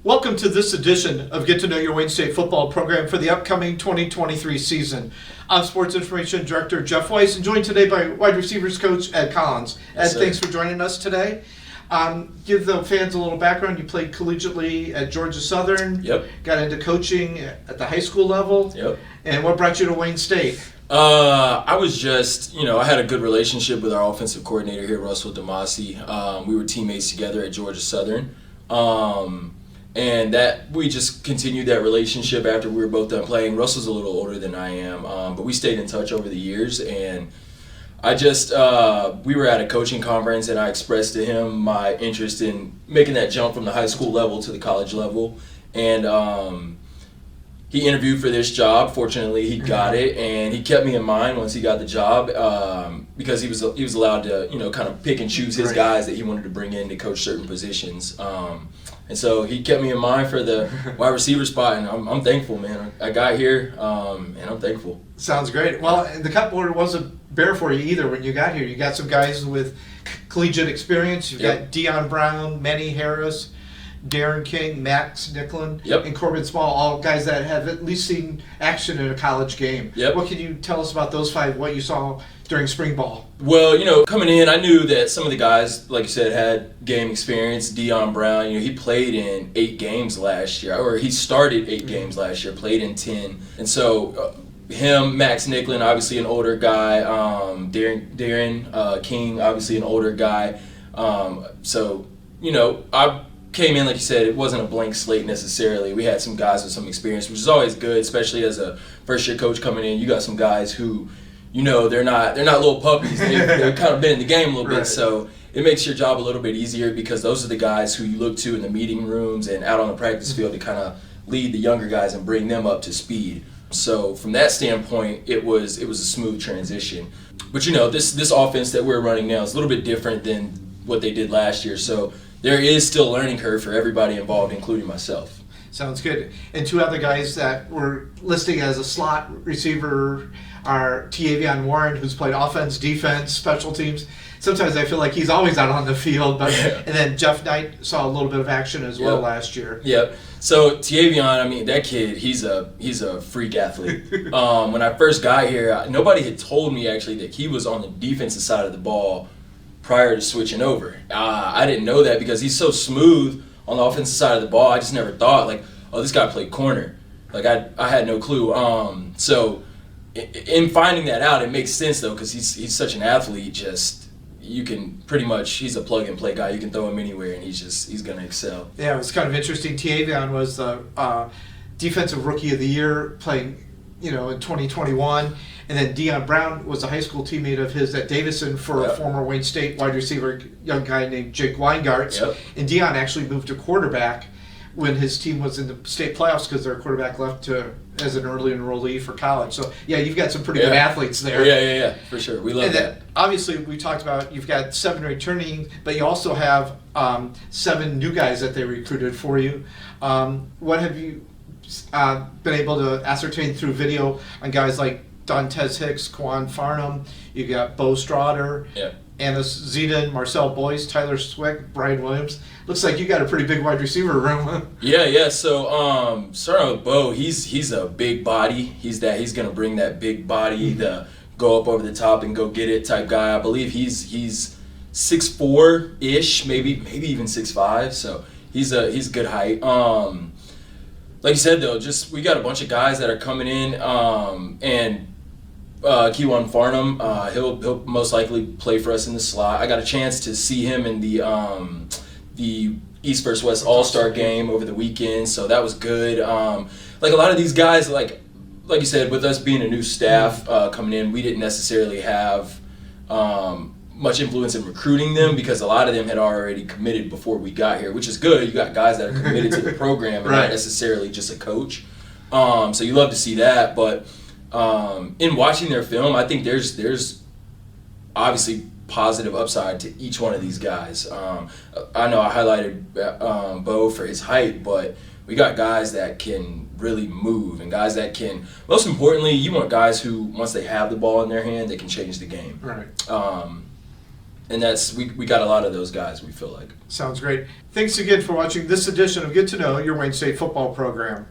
Welcome to this edition of Get to Know Your Wayne State football program for the upcoming 2023 season. I'm Sports Information Director Jeff Weiss, and joined today by wide receivers coach Ed Collins. Yes, Ed, thanks for joining us today. Give the fans a little background. You played collegiately at Georgia Southern. Yep. Got into coaching at the high school level. Yep. And what brought you to Wayne State? I was just, I had a good relationship with our offensive coordinator here, Russell DeMasi. We were teammates together at Georgia Southern. And that we just continued that relationship after we were both done playing. Russell's a little older than I am, but we stayed in touch over the years. And I just, we were at a coaching conference, and I expressed to him my interest in making that jump from the high school level to the college level. And he interviewed for this job. Fortunately, he got it, and he kept me in mind once he got the job because he was allowed to, kind of pick and choose his guys that he wanted to bring in to coach certain positions. And so he kept me in mind for the wide receiver spot, and I'm thankful, man. I got here, and I'm thankful. Sounds great. Well, the cupboard wasn't bare for you either when you got here. You got some guys with collegiate experience. You've got Deion Brown, Manny Harris, Darren King, Max Nicklin, and Corbin Small, all guys that have at least seen action in a college game. What can you tell us about those five, what you saw during spring ball? Well, coming in, I knew that some of the guys, like you said, had game experience. Deion Brown, he played in 8 games last year, or he started 8 games last year, played in 10. And so him, Max Nicklin, obviously an older guy, Darren King, obviously an older guy. I came in, like you said, it wasn't a blank slate necessarily. We had some guys with some experience, which is always good, especially as a first-year coach coming in. You got some guys who, they're not little puppies. They've kind of been in the game a little bit, so it makes your job a little bit easier because those are the guys who you look to in the meeting rooms and out on the practice field to kind of lead the younger guys and bring them up to speed. So from that standpoint, it was a smooth transition. But this offense that we're running now is a little bit different than what they did last year. So there is still a learning curve for everybody involved, including myself. Sounds good. And 2 other guys that we're listing as a slot receiver are Tavion Warren, who's played offense, defense, special teams. Sometimes I feel like he's always out on the field, but and then Jeff Knight saw a little bit of action as well last year. Yep. So Tavion, that kid, he's a freak athlete. When I first got here, nobody had told me actually that he was on the defensive side of the ball prior to switching over. I didn't know that because he's so smooth on the offensive side of the ball. I just never thought this guy played corner. I had no clue. So in finding that out, it makes sense though because he's such an athlete. Just you can pretty much, he's a plug and play guy. You can throw him anywhere and he's gonna excel. Yeah, it was kind of interesting. Tavion was the defensive rookie of the year playing in 2021. And then Deion Brown was a high school teammate of his at Davidson for a former Wayne State wide receiver, young guy named Jake Weingartz. And Deion actually moved to quarterback when his team was in the state playoffs because their quarterback left as an early enrollee for college. So, you've got some pretty good athletes there. Yeah, for sure. We love that. Obviously, we talked about you've got 7 returning, but you also have 7 new guys that they recruited for you. What have you been able to ascertain through video on guys like Dontez Hicks, Quan Farnham, you got Bo Straughter, Annis Zedin, Marcel Boyce, Tyler Swick, Brian Williams. Looks like you got a pretty big wide receiver room. Yeah. So starting with Bo, he's a big body. He's gonna bring that big body, the go up over the top and go get it type guy. I believe he's 6'4" maybe even 6'5". So he's good height. Like you said though, just we got a bunch of guys that are coming in, and Kewan Farnham, he'll most likely play for us in the slot. I got a chance to see him in the East vs. West All-Star game over the weekend, so that was good. A lot of these guys, like you said, with us being a new staff coming in, we didn't necessarily have much influence in recruiting them because a lot of them had already committed before we got here, which is good. You got guys that are committed to the program and not necessarily just a coach. So you love to see that, but in watching their film, I think there's obviously positive upside to each one of these guys. I know I highlighted Bo for his height, but we got guys that can really move and guys that can, most importantly, you want guys who, once they have the ball in their hand, they can change the game. And that's we got a lot of those guys, we feel like. Sounds great. Thanks again for watching this edition of Get to Know Your Wayne State Football Program.